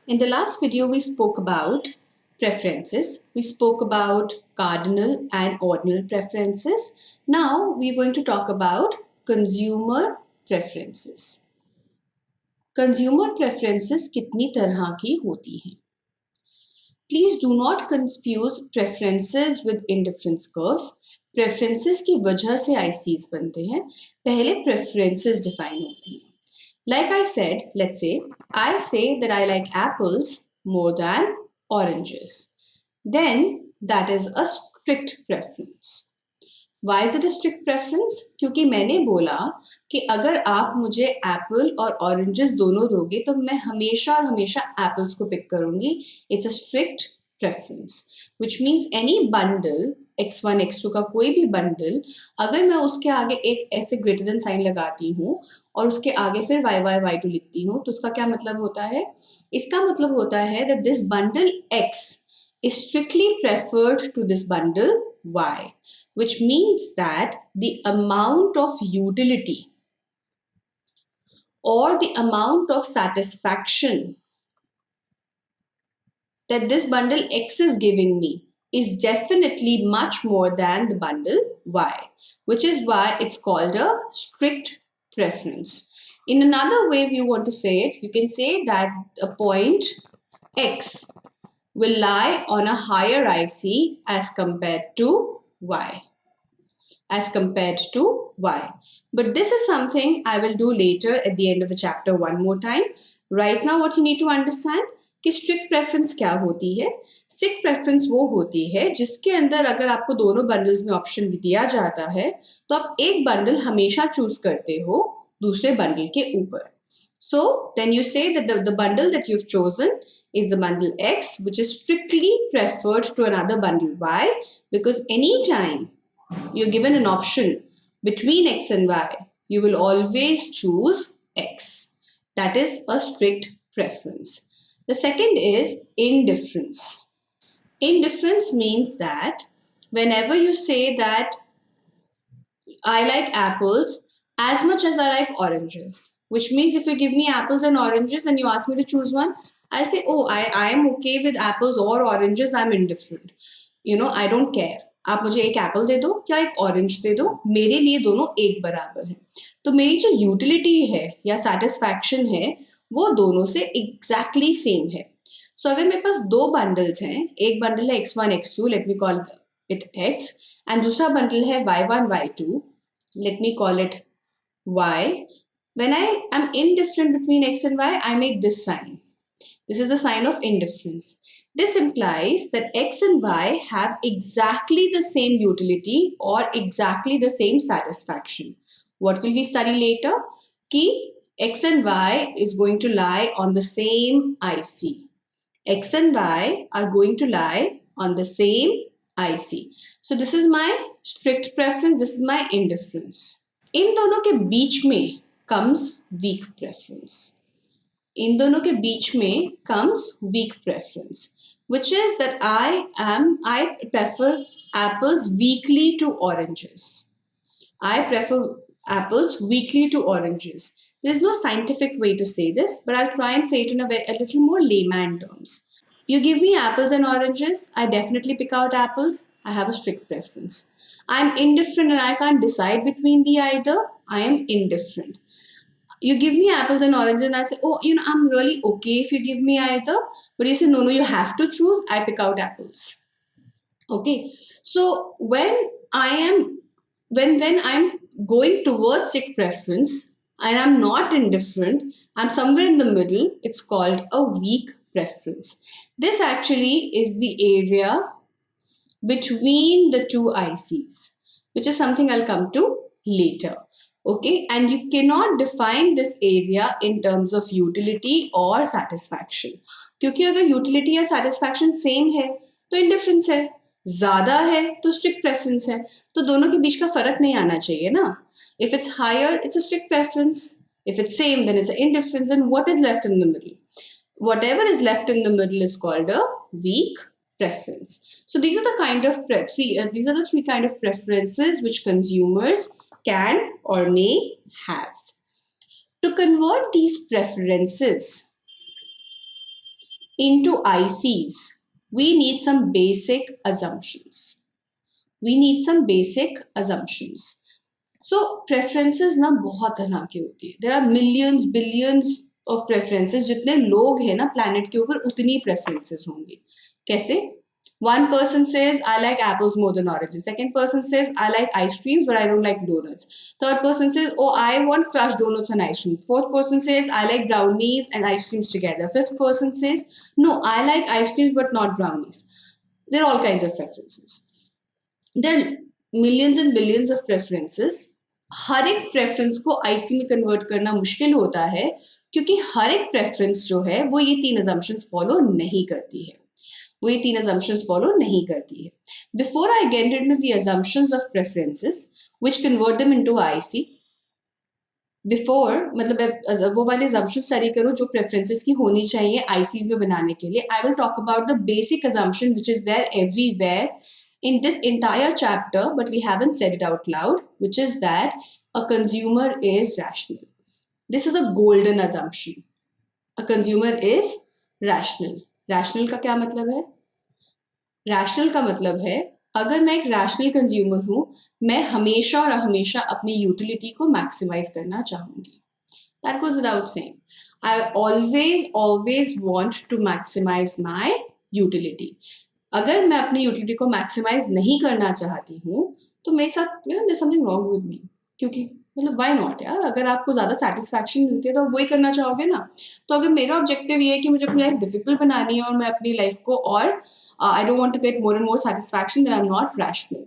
In the last video, we spoke about preferences. We spoke about cardinal and ordinal preferences. Now, we're going to talk about consumer preferences. Consumer preferences कितनी तरह की होती हैं? Please do not confuse preferences with indifference curves. Preferences की वजह से ICs बनते हैं. पहले preferences define होती हैं. Like I said, let's say, I say that I like apples more than oranges. Then that is a strict preference. Why is it a strict preference? क्योंकि मैंने बोला कि अगर आप मुझे एप्पल और ऑरेंजेस दोनों दोगे तो मैं हमेशा और हमेशा एप्पल्स को पिक करूंगी. It's a strict preference, which means any bundle x1 x2 का कोई भी बंडल अगर मैं उसके आगे एक ऐसे ग्रेटर देन साइन लगाती हूँ और उसके आगे फिर y1 y2 लिखती हूँ तो उसका क्या मतलब होता है? इसका मतलब होता है that this bundle x is strictly preferred to this bundle y, which means that the amount of utility or the amount of satisfaction that this bundle x is giving me is definitely much more than the bundle y, which is why it's called a strict preference. In another way, if you want to say it, you can say that a point x will lie on a higher IC as compared to y. But this is something I will do later at the end of the chapter one more time. Right now, what you need to understand कि strict preference क्या होती है? Strict preference वो होती है जिसके अंदर अगर आपको दोनों bundles में option दिया जाता है तो आप एक bundle हमेशा choose करते हो दूसरे bundle के ऊपर. So then you say that the bundle that you've chosen is the bundle X, which is strictly preferred to another bundle Y, because anytime you're given an option between X and Y, you will always choose X. That is a strict preference. The second is indifference. Indifference means that whenever you say that I like apples as much as I like oranges, which means if you give me apples and oranges and you ask me to choose one, I'll say, oh, I am okay with apples or oranges, I'm indifferent. I don't care. आप मुझे एक Apple दे दो या एक orange दे दो, मेरे लिए दोनों एक बराबर है. तो मेरी जो यूटिलिटी है या सेटिस्फैक्शन है वो दोनों से एग्जैक्टली सेम है. सो अगर मेरे पास दो बंडल्स हैं, एक बंडल है x1 x2, let me call it x, and दूसरा बंडल है y1 y2, let me call it y. When I am indifferent between x and y, I make this sign. This is the sign of indifference. This implies that x and y have exactly the same utility or exactly the same satisfaction. What will we study later? Ki x and y is going to lie on the same IC. X and y are going to lie on the same IC. So this is my strict preference, this is my indifference. इन दोनों के बीच में comes weak preference. इन दोनों के बीच में comes weak preference, which is that I prefer apples weakly to oranges. I prefer apples weakly to oranges. There's no scientific way to say this, but I'll try and say it in a little more layman terms. You give me apples and oranges, I definitely pick out apples. I have a strict preference. I'm indifferent and I can't decide between the either. I am indifferent. You give me apples and oranges and I say, oh, I'm really okay if you give me either. But you say, no, you have to choose. I pick out apples. Okay. So when I'm going towards strict preference and I'm not indifferent, I'm somewhere in the middle, it's called a weak preference. This actually is the area between the two ICs, which is something I'll come to later. Okay, and you cannot define this area in terms of utility or satisfaction. क्योंकि अगर utility या satisfaction same है तो indifference है, ज़्यादा है तो strict preference है, तो दोनों के बीच का फर्क नहीं आना चाहिए ना. If it's higher, it's a strict preference. If it's same, then it's an indifference. And what is left in the middle? Whatever is left in the middle is called a weak preference. So these are the three kind of preferences which consumers can or may have. To convert these preferences into ICs, we need some basic assumptions. We need some basic assumptions. So preferences ना बहुत तरह की होती है. There are millions, billions of preferences. जितने लोग हैं ना planet के ऊपर उतनी preferences होंगी. कैसे? One person says, I like apples more than oranges. Second person says, I like ice creams, but I don't like donuts. Third person says, oh, I want crushed donuts and ice cream. Fourth person says, I like brownies and ice creams together. Fifth person says, no, I like ice creams, but not brownies. There are all kinds of preferences. There are millions and billions of preferences. हर एक preference को IC में convert करना मुश्किल होता है क्योंकि हर एक preference जो है वो ये तीन assumptions फॉलो नहीं करती है. वो ये तीन assumptions फॉलो नहीं करती है. Before I get into the assumptions of preferences which convert them into IC, before मतलब वो वाले assumptions स्टडी करो जो preferences की होनी चाहिए ICs में बनाने के लिए. I will talk about the basic assumption which is there everywhere in this entire chapter, but we haven't said it out loud, which is that a consumer is rational. This is a golden assumption. A consumer is rational. Rational का क्या मतलब है? Rational का मतलब है अगर मैं एक रैशनल कंज्यूमर हूं, मैं हमेशा और हमेशा अपनी यूटिलिटी को मैक्सिमाइज करना चाहूंगी. That goes without saying. I always want to maximize my utility. अगर मैं अपनी यूटिलिटी को मैक्सिमाइज नहीं करना चाहती हूँ तो मेरे साथ there's something wrong with me. क्योंकि मतलब why not यार, अगर आपको ज़्यादा सेटिस्फैक्शन मिलती है तो वही करना चाहोगे ना. तो अगर मेरा ऑब्जेक्टिव ये है कि मुझे अपनी लाइफ डिफिकल्ट बनानी है और मैं अपनी लाइफ को और I don't want to get more and more satisfaction, then I'm not rational.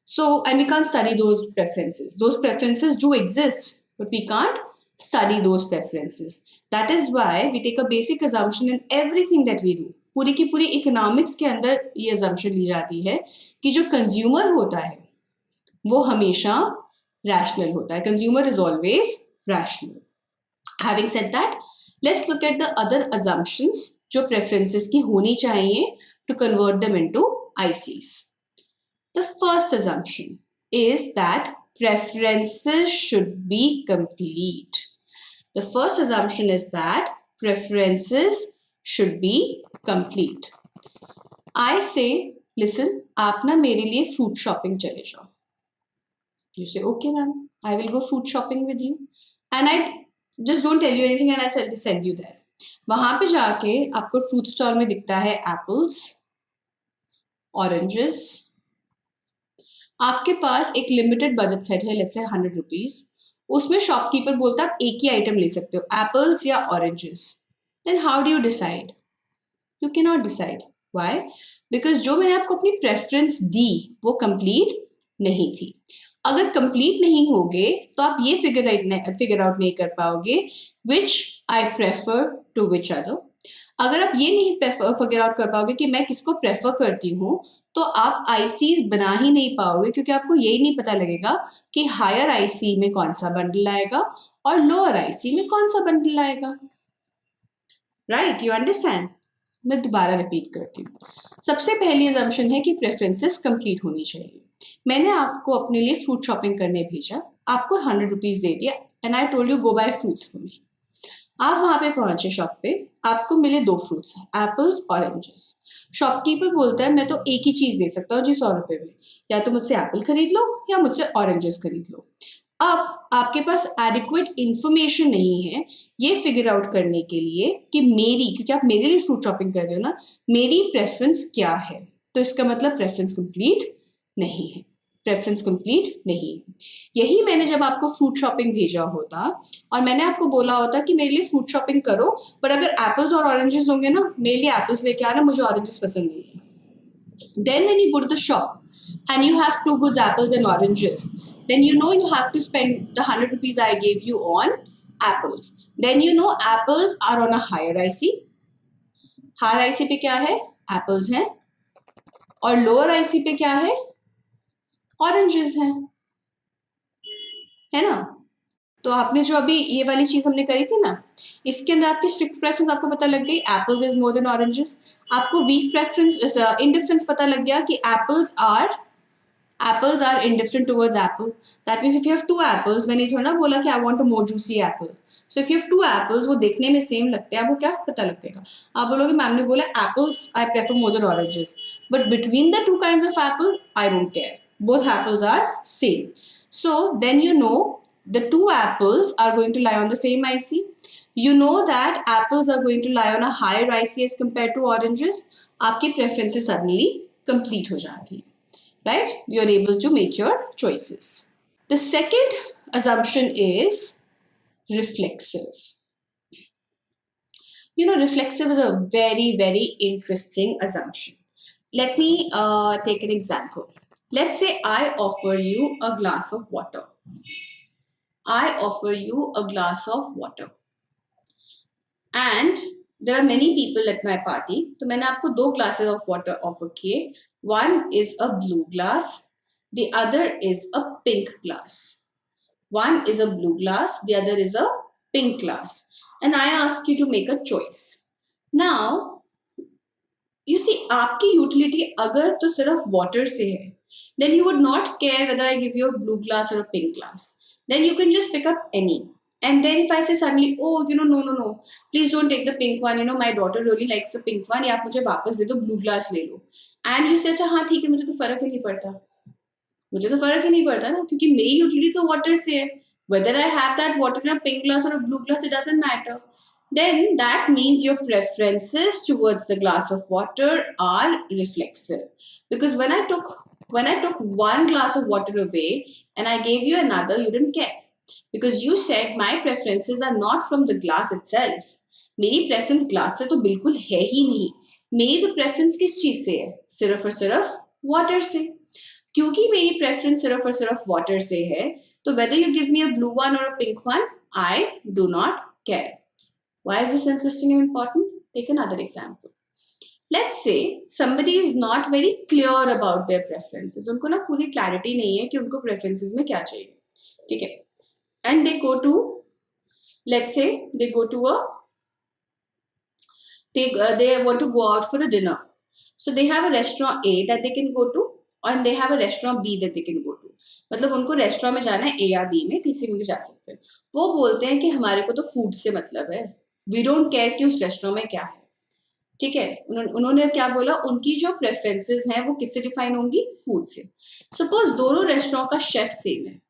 So and we can't study those preferences. Those preferences do exist, but we can't study those preferences. That is why we take a basic assumption in everything that we do. पूरी की पूरी economics के अंदर ये assumption ली जाती है कि जो कंज्यूमर होता है वो हमेशा रैशनल होता है. Consumer is always rational. Having said that, let's look at the other assumptions जो प्रेफरेंसेस की होनी चाहिए to convert them into ICs. The first assumption is that preferences should be complete. The first assumption is that preferences should be complete. I say, listen, आप ना मेरे लिए fruit shopping चले जाओ. You say, okay ma'am, I will go fruit shopping with you. And I just don't tell you anything and I send you there. वहां पे जाके आपको फ्रूट स्टॉल में दिखता है एप्पल्स, ऑरेंजेस. आपके पास एक लिमिटेड बजट सेट है, लेट्स से 100 रुपीज. उसमें शॉपकीपर बोलता है आप एक ही आइटम ले सकते हो, एप्पल्स या oranges. Then how do you decide? You can not decide. Why? Because जो मैंने आपको अपनी प्रेफरेंस दी वो कंप्लीट नहीं थी. अगर कंप्लीट नहीं होगे तो आप ये फिगर आउट नहीं कर पाओगे which I prefer to which other. अगर आप ये नहीं फिगर आउट कर पाओगे कि मैं किसको प्रेफर करती हूँ तो आप आईसीज बना ही नहीं पाओगे क्योंकि आपको यही नहीं पता लगेगा कि हायर आईसी में कौन सा बंडल आएगा और लोअर आईसी में कौन सा बंडल आएगा. राइट? You understand? मैं दोबारा रिपीट करती हूँ. सबसे पहली assumption है कि प्रेफरेंसेस कंप्लीट होनी चाहिए. मैंने आपको अपने लिए फ्रूट शॉपिंग करने भेजा, आपको 100 रुपीज दे दिया and I told you go buy fruits for me. आप वहां पे पहुंचे शॉप पे, आपको मिले 2 फ्रूट्स, एप्पल्स ऑरेंजेस. शॉपकीपर बोलता है मैं तो एक ही चीज दे सकता हूँ जी 100 रुपए में, या तो मुझसे एप्पल खरीद लो या मुझसे ऑरेंजेस खरीद लो. अब आपके पास एडिक्वेट इंफॉर्मेशन नहीं है ये फिगर आउट करने के लिए कि मेरी, क्योंकि आप मेरे लिए फ्रूट शॉपिंग कर रहे हो ना, मेरी प्रेफरेंस क्या है. तो इसका मतलब प्रेफरेंस कंप्लीट नहीं है. प्रेफरेंस कंप्लीट नहीं है. यही मैंने जब आपको फ्रूट शॉपिंग भेजा होता और मैंने आपको बोला होता कि मेरे लिए फ्रूट शॉपिंग करो, पर अगर एप्पल्स और ऑरेंजेस होंगे ना, मेरे लिए एप्पल्स लेके आना, मुझे ऑरेंजेस पसंद नहीं है. Then when you go to the shop and you have 2 goods, apples and oranges, then you know you have to spend the 100 rupees I gave you on apples. Then you know apples are on a higher IC. Higher IC पे क्या है? Apples हैं. और lower IC पे क्या है? Oranges हैं. है ना? तो आपने जो अभी ये वाली चीज हमने करी थी ना, इसके अंदर आपकी स्ट्रिक्ट प्रेफरेंस आपको पता लग गई, apples is more than oranges. आपको वीक प्रेफरेंस, इंडिफरेंस पता लग गया कि apples are Apples are indifferent towards apple. That means if you have two apples, मैंने थोड़ा ना बोला कि I want a more juicy apple. So if you have two apples, वो देखने में सेम लगते हैं, आपको क्या पता लगेगा? आप बोलोगे मैम ने बोला apples I prefer more than oranges. But between the two kinds of apple, I don't care. Both apples are same. So then you know the two apples are going to lie on the same IC. You know that apples are going to lie on a higher IC as compared to oranges. आपकी preferences suddenly complete हो जाती हैं. Right? You're able to make your choices. The second assumption is reflexive. You know, reflexive is a very, very interesting assumption. Let me take an example. Let's say I offer you a glass of water. I offer you a glass of water. And there are many people at my party. तो मैंने आपको दो glasses of water offer किए. One is a blue glass. The other is a pink glass. One is a blue glass. The other is a pink glass. And I ask you to make a choice. Now, you see, आपकी utility अगर तो सिर्फ water से है, then you would not care whether I give you a blue glass or a pink glass. Then you can just pick up any. And then if I say suddenly, oh, no, please don't take the pink one. My daughter really likes the pink one. या आप मुझे वापस दे दो, blue glass ले लो. And you say, अच्छा हाँ ठीक है, मुझे तो फर्क ही नहीं पड़ता. मुझे तो फर्क ही नहीं पड़ता ना, क्योंकि मेरी यूटिलिटी तो वाटर से है. Whether I have that water in a pink glass or a blue glass, it doesn't matter. Then that means your preferences towards the glass of water are reflexive. Because when I took one glass of water away and I gave you another, you didn't care. Because you said my preferences are not from the glass itself. मेरी preference glass से तो बिल्कुल है ही नहीं. मेरी तो preference किस चीज से है? सिर्फ और सिर्फ water से. क्योंकि मेरी preference सिर्फ और सिर्फ water से है, तो whether you give me a blue one or a pink one, I do not care. Why is this interesting and important? Take another example. Let's say somebody is not very clear about their preferences. उनको ना पूरी clarity नहीं है कि उनको preferences में क्या चाहिए. ठीक है? And they go to, let's say they go to they want to go out for a dinner. So they have a restaurant A that they can go to and they have a restaurant B that they can go to. मतलब उनको restaurant में जाना है A या B में, किसी में भी जा सकते हैं. वो बोलते हैं कि हमारे को तो फूड से मतलब है. We don't care कि उस रेस्टोरेंट में क्या है. ठीक है, उन्होंने क्या बोला, उनकी जो प्रेफरेंसेस हैं वो किससे डिफाइन होंगी? फूड से. सपोज दोनों रेस्टोरेंट का शेफ सेम है,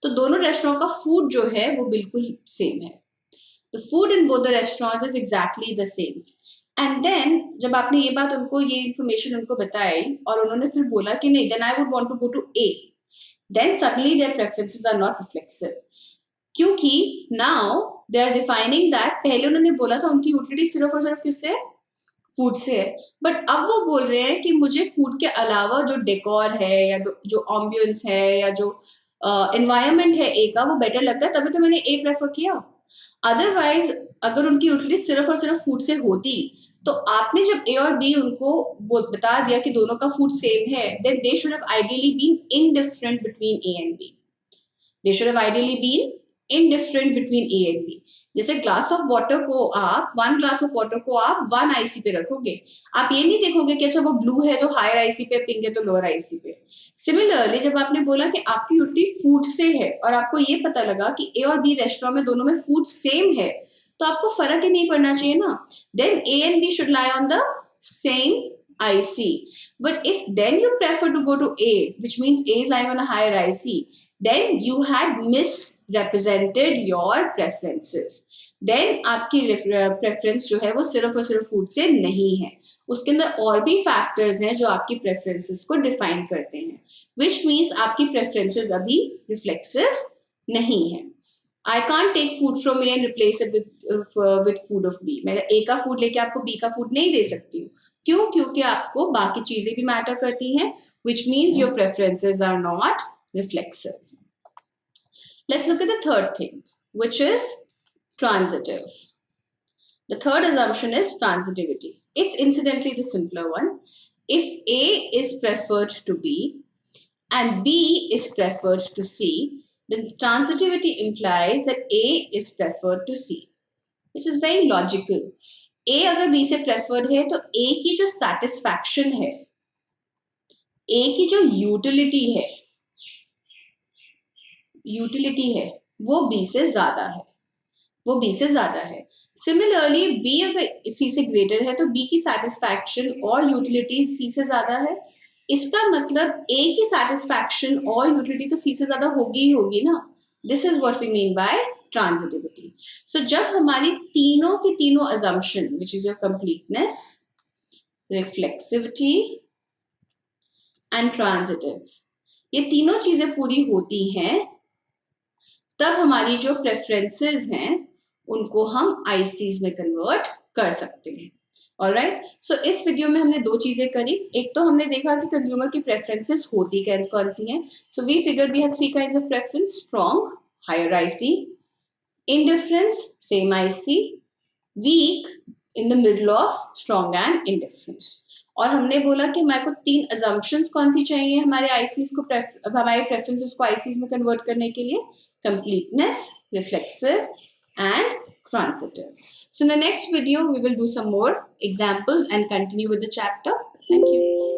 तो दोनों रेस्टोरेंट का फूड जो है वो बिल्कुल सेम है. The food in both the restaurants is exactly the same. And then जब आपने ये बात उनको, ये इन्फॉर्मेशन उनको बताई और उन्होंने फिर बोला कि नहीं, then I would want to go to a, then suddenly their preferences are not reflexive. क्योंकि now they are defining that पहले उन्होंने बोला था उनकी यूटिलिटी सिर्फ और सिर्फ किससे है? फूड से है. बट अब वो बोल रहे हैं कि मुझे फूड के अलावा जो डेकोर है या जो एम्बियंस है या जो एनवायरनमेंट है ए का, वो बेटर लगता है, तभी तो मैंने ए प्रेफर किया. अदरवाइज अगर उनकी यूटिलिटी सिर्फ और सिर्फ फूड से होती, तो आपने जब ए और बी उनको बता दिया कि दोनों का फूड सेम है, then they should have ideally been indifferent between A and B. They should have ideally been indifferent between A and B. जैसे ग्लास ऑफ वाटर को आप, वन ग्लास ऑफ वाटर को आप वन आईसी पे रखोगे, आप ये नहीं देखोगे कि अच्छा वो ब्लू है तो हायर आईसी पे, पिंक है तो लोअर आईसी पे. सिमिलरली जब आपने बोला कि आपकी यूटिलिटी फूड से है और आपको ये पता लगा कि ए और बी रेस्टोरेंट में दोनों में फूड सेम है, तो आपको फर्क ही नहीं पड़ना चाहिए ना. Then A and B should lie on the same IC. But if then you prefer to go to A, which means A is lying on a higher IC, then you had misrepresented your preferences. Then आपकी preference जो है वो सिर्फ और सिर्फ food से नहीं है, उसके अंदर और भी factors हैं जो आपकी preferences को define करते हैं, which means आपकी preferences अभी reflexive नहीं है. I can't take food from A and replace it with food of B. मैं A का food लेके आपको B का food नहीं दे सकती हूँ. क्यों? क्योंकि आपको बाकी चीजें भी मैटर करती हैं, which means your preferences are not reflexive. Let's look at the third thing, which is transitive. The third assumption is transitivity. It's incidentally the simpler one. If A is preferred to B and B is preferred to C, then transitivity implies that A is preferred to C, which is very logical. A अगर B से preferred है तो A की जो satisfaction है, ए की जो utility है वो बी से ज्यादा है, सिमिलरली बी अगर सी से ग्रेटर है तो बी की सेटिस्फैक्शन और यूटिलिटी सी से ज्यादा है। इसका मतलब ए की सेटिस्फैक्शन और यूटिलिटी तो सी से ज्यादा होगी ना। This is what we mean by transitivity. So जब हमारी तीनों की तीनों assumption, which is your completeness, reflexivity and transitive, ये तीनों चीजें पूरी होती हैं, तब हमारी जो प्रेफरेंसेस हैं उनको हम आईसीज में कन्वर्ट कर सकते हैं। ऑलराइट, सो इस वीडियो में हमने दो चीजें करी। एक तो हमने देखा कि कंज्यूमर की प्रेफरेंसेस होती कौन सी हैं। So we figure we have three kinds of preference: strong, higher IC; indifference, same IC; weak, in the middle of strong and indifference। और हमने बोला कि हमारे को तीन assumptions कौन सी चाहिए हमारे आईसीज को हमारे प्रेफरेंसेस को आईसीज में कन्वर्ट करने के लिए: completeness, reflexive and transitive। So in the next video we will do some more examples and continue with the chapter. Thank you.